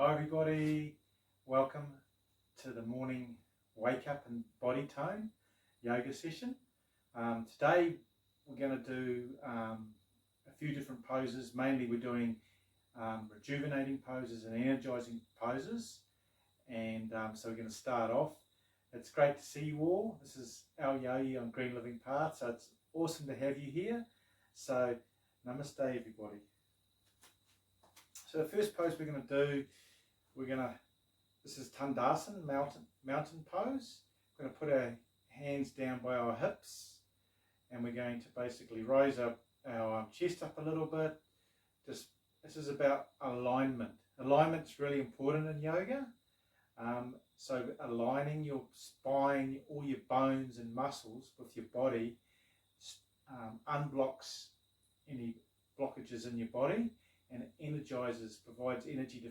Hi everybody, welcome to the morning wake up and body tone yoga session. Today we're going to do a few different poses. Mainly we're doing rejuvenating poses and energizing poses, and so we're going to start off. It's great to see you all. This is Alyogi on Green Living Path, so it's awesome to have you here. So namaste everybody. So the first pose we're going to do, this is Tandasana, mountain pose. We're going to put our hands down by our hips, and we're going to basically raise up our chest up a little bit. This is about alignment. Alignment's really important in yoga. So aligning your spine, all your bones and muscles with your body unblocks any blockages in your body, and energizes, provides energy to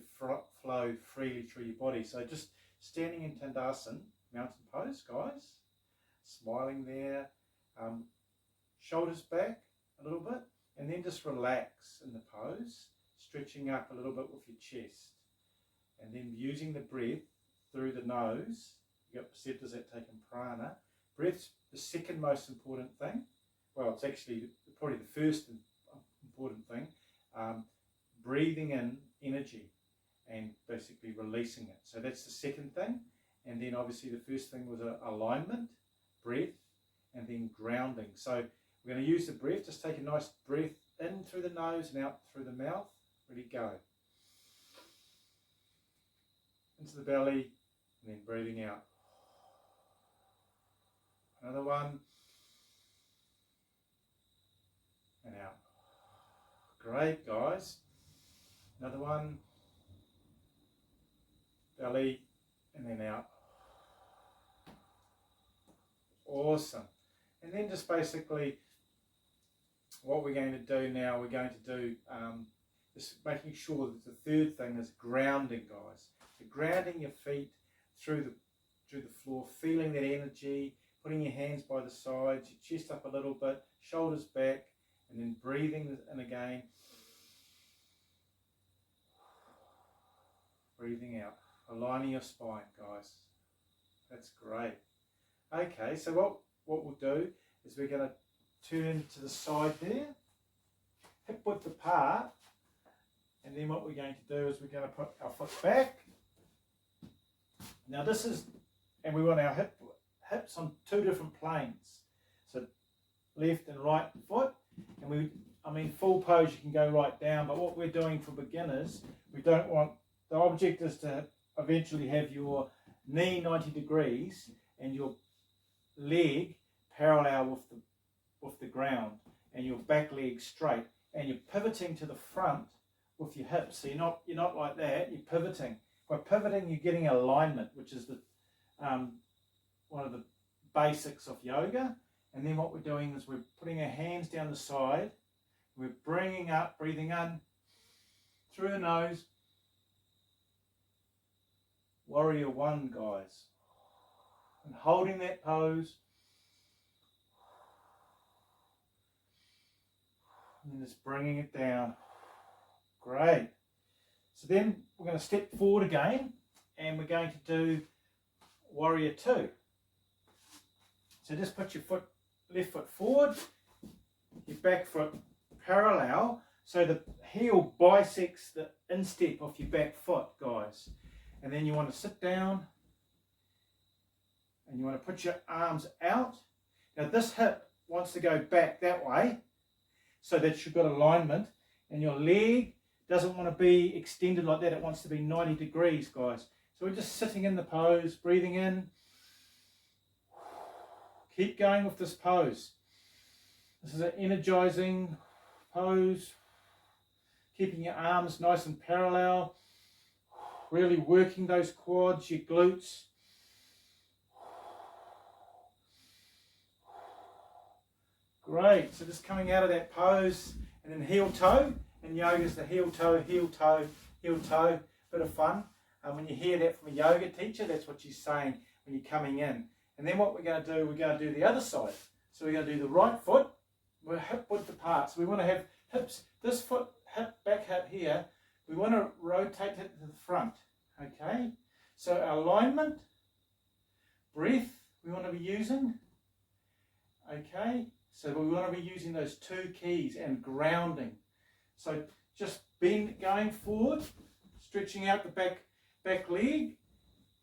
flow freely through your body. So just standing in Tandasana, mountain pose, guys, smiling there, shoulders back a little bit, and then just relax in the pose, stretching up a little bit with your chest, and then using the breath through the nose. You've got receptors that take in prana. Breath's the second most important thing. Well, it's actually probably the first important thing. Breathing in energy and basically releasing it. So that's the second thing. And then obviously the first thing was alignment, breath, and then grounding. So we're going to use the breath. Just take a nice breath in through the nose and out through the mouth. Ready, go. Into the belly, and then breathing out. Another one. And out. Great, guys. Another one. Belly, and then out. Awesome. And then just basically what we're going to do now, we're going to do just making sure that the third thing is grounding, guys. So grounding your feet through the floor, feeling that energy, putting your hands by the sides, your chest up a little bit, shoulders back, and then breathing in again. Breathing out, aligning your spine, guys. That's great. Okay, so what we'll do is we're going to turn to the side there, hip width apart, and then what we're going to do is we're going to put our foot back. Now this is, and we want our hips on two different planes, so left and right foot. And full pose you can go right down, but what we're doing for beginners, the object is to eventually have your knee 90 degrees and your leg parallel with the ground, and your back leg straight, and you're pivoting to the front with your hips. So you're not like that, you're pivoting. By pivoting, you're getting alignment, which is the one of the basics of yoga. And then what we're doing is we're putting our hands down the side, we're bringing up, breathing in through the nose. Warrior one, guys. And holding that pose. And just bringing it down. Great. So then we're going to step forward again, and we're going to do warrior two. So just put your left foot forward, your back foot parallel, so the heel bisects the instep of your back foot, guys. And then you want to sit down, and you want to put your arms out. Now this hip wants to go back that way, so that you've got alignment, and your leg doesn't want to be extended like that. It wants to be 90 degrees, guys. So we're just sitting in the pose, breathing in. Keep going with this pose. This is an energizing pose. Keeping your arms nice and parallel. Really working those quads, your glutes. Great. So just coming out of that pose, and then heel toe. In yoga is the heel toe, heel toe, heel toe. Bit of fun. When you hear that from a yoga teacher, that's what she's saying when you're coming in. And then what we're going to do, we're going to do the other side. So we're going to do the right foot. We're hip width apart. So we want to have hips, this foot, hip, back hip here. we want to rotate it to the front, okay? So alignment, breath we want to be using, okay? So we want to be using those two keys, and grounding. So just going forward, stretching out the back leg,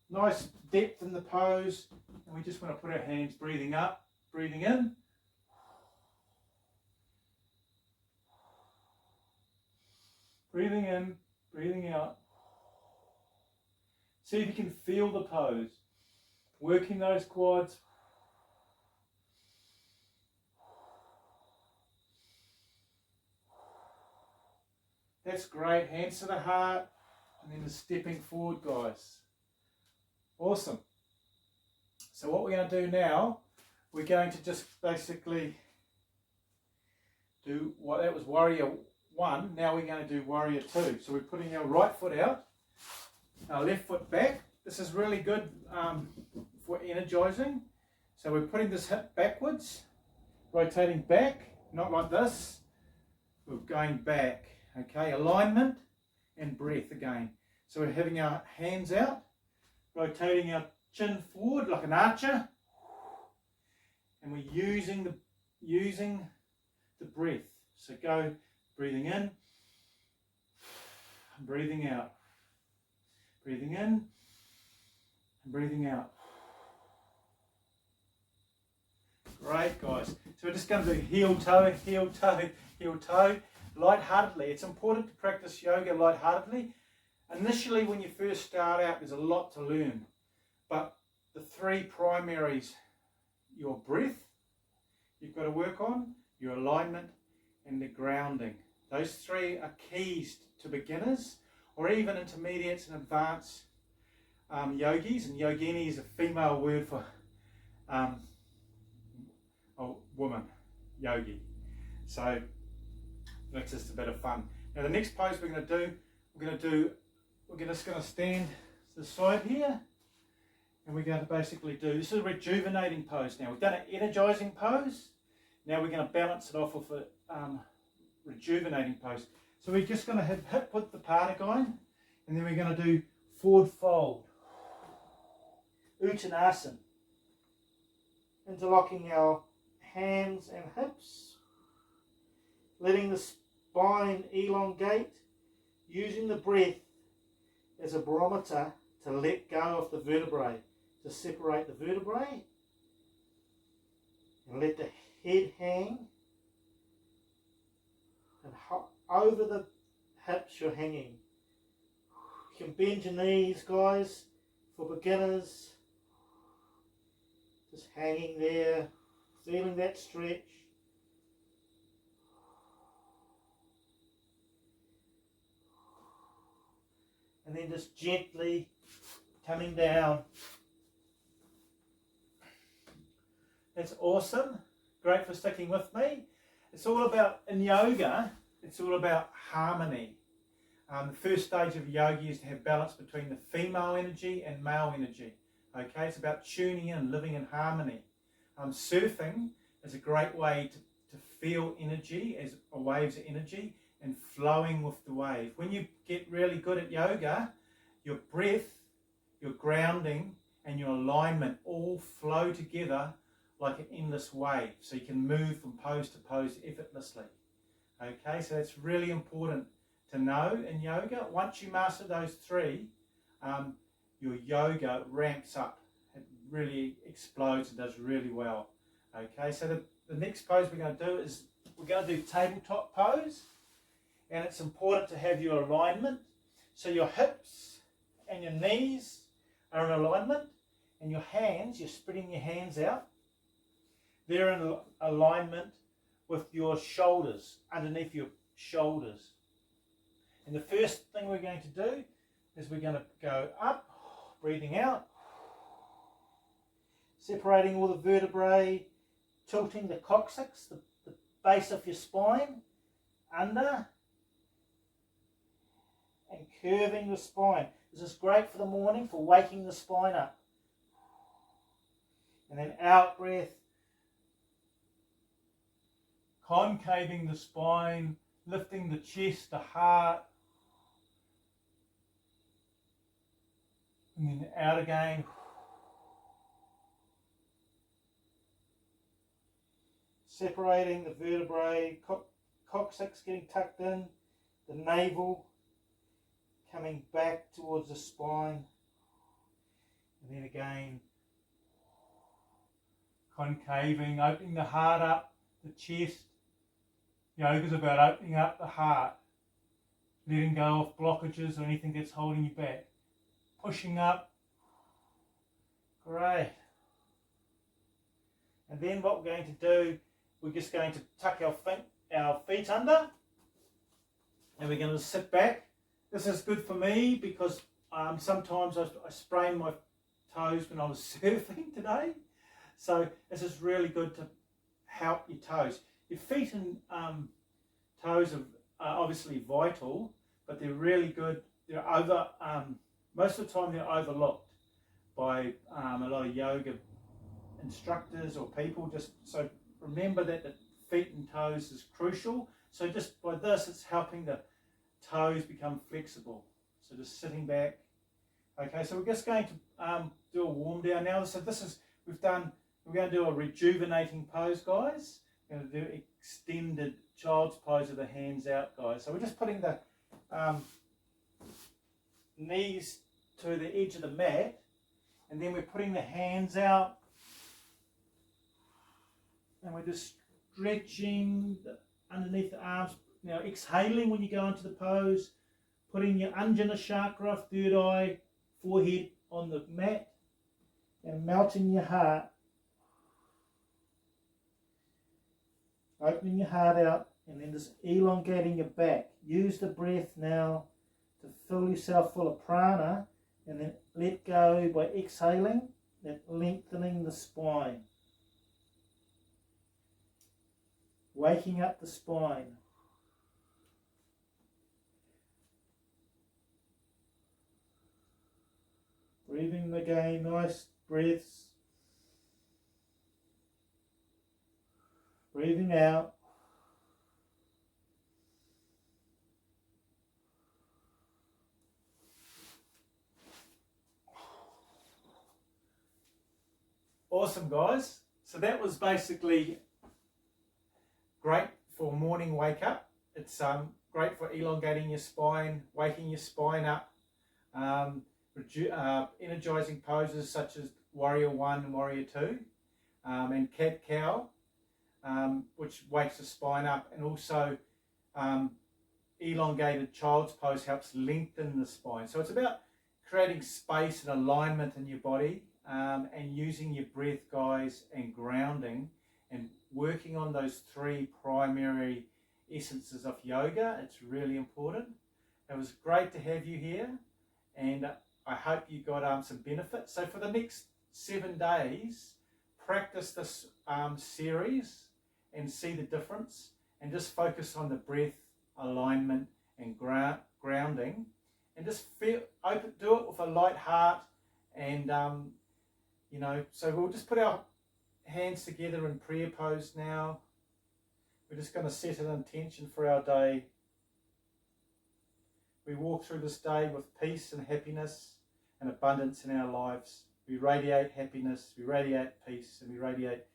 nice depth in the pose, and we just want to put our hands breathing up, breathing in, breathing in, breathing out. See if you can feel the pose, working those quads. That's great. Hands to the heart, and then the stepping forward, guys. Awesome. So what we're going to do now, we're going to just basically do what that was warrior 1. Now we're going to do warrior 2. So we're putting our right foot out, our left foot back. This is really good for energizing. So we're putting this hip backwards, rotating back, not like this. We're going back. Okay, alignment and breath again. So we're having our hands out, rotating our chin forward like an archer, and we're using the breath. So go breathing in, breathing out, breathing in, and breathing out. Great, guys. So we're just going to do heel toe, heel toe, heel toe. Lightheartedly. It's important to practice yoga lightheartedly. Initially, when you first start out, there's a lot to learn. But the 3 primaries, your breath, you've got to work on, your alignment, and the grounding. Those 3 are keys to beginners, or even intermediates and advanced yogis. And yogini is a female word for a woman, yogi. So that's just a bit of fun. Now the next pose we're just going to stand to the side here, and we're going to basically do, this is a rejuvenating pose now. We've done an energizing pose. Now we're going to balance it off with a rejuvenating pose. So we're just going to have hip width apart again, and then we're going to do forward fold, Uttanasana, interlocking our hands and hips, letting the spine elongate, using the breath as a barometer to let go of the vertebrae, to separate the vertebrae, and let the head hang, and over the hips you're hanging. You can bend your knees, guys, for beginners, just hanging there, feeling that stretch. And then just gently coming down. That's awesome. Great for sticking with me. It's all about, in yoga, it's all about harmony. The first stage of yoga is to have balance between the female energy and male energy. Okay, it's about tuning in, living in harmony. Surfing is a great way to feel energy as a waves of energy, and flowing with the wave. When you get really good at yoga, your breath, your grounding, and your alignment all flow together like an endless wave. So you can move from pose to pose effortlessly. Okay, so that's really important to know in yoga. Once you master those 3, your yoga ramps up. It really explodes and does really well. Okay, so the next pose we're going to do is, we're going to do tabletop pose. And it's important to have your alignment. So your hips and your knees are in alignment, and your hands, you're spreading your hands out. They're in alignment with your shoulders, underneath your shoulders. And the first thing we're going to do is we're going to go up, breathing out, separating all the vertebrae, tilting the coccyx, the base of your spine, under, and curving the spine. This is great for the morning, for waking the spine up. And then out breath, concaving the spine, lifting the chest, the heart, and then out again. Separating the vertebrae, coccyx getting tucked in, the navel coming back towards the spine, and then again concaving, opening the heart up, the chest. Yoga is about opening up the heart, letting go of blockages or anything that's holding you back, pushing up. Great. And then what we're going to do, we're just going to tuck our feet under, and we're going to sit back. This is good for me because sometimes I sprain my toes when I was surfing today. So this is really good to help your toes. Your feet and toes are obviously vital, but they're really good. They're most of the time they're overlooked by a lot of yoga instructors or people. Just so remember that the feet and toes is crucial. So just by this, it's helping the toes become flexible. So just sitting back. Okay, so we're just going to do a warm down now. So we're going to do a rejuvenating pose, guys. We're going to do extended child's pose with the hands out, guys. So we're just putting the knees to the edge of the mat, and then we're putting the hands out, and we're just stretching underneath the arms. Now exhaling when you go into the pose, putting your Anjana chakra, third eye, forehead on the mat, and melting your heart. Opening your heart out, and then just elongating your back. Use the breath now to fill yourself full of prana, and then let go by exhaling, and lengthening the spine. Waking up the spine. Breathing again, nice breaths. Breathing out. Awesome, guys. So that was basically great for morning wake up. It's great for elongating your spine, waking your spine up, energizing poses such as Warrior 1 and Warrior 2, and Cat Cow, which wakes the spine up, and also elongated child's pose helps lengthen the spine. So it's about creating space and alignment in your body, and using your breath, guys, and grounding, and working on those three primary essences of yoga. It's really important. It was great to have you here, and I hope you got some benefit. So for the next 7 days, practice this series and see the difference, and just focus on the breath, alignment, and grounding, and just do it with a light heart. And so we'll just put our hands together in prayer pose now. We're just going to set an intention for our day. We walk through this day with peace and happiness and abundance in our lives. We radiate happiness, we radiate peace, and we radiate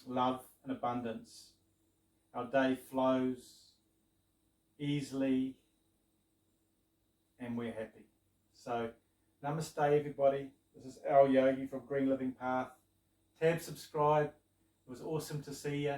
love and abundance. Our day flows easily, and we're happy. So, namaste, everybody. This is Alyogi from Green Living Path. Tab subscribe. It was awesome to see you.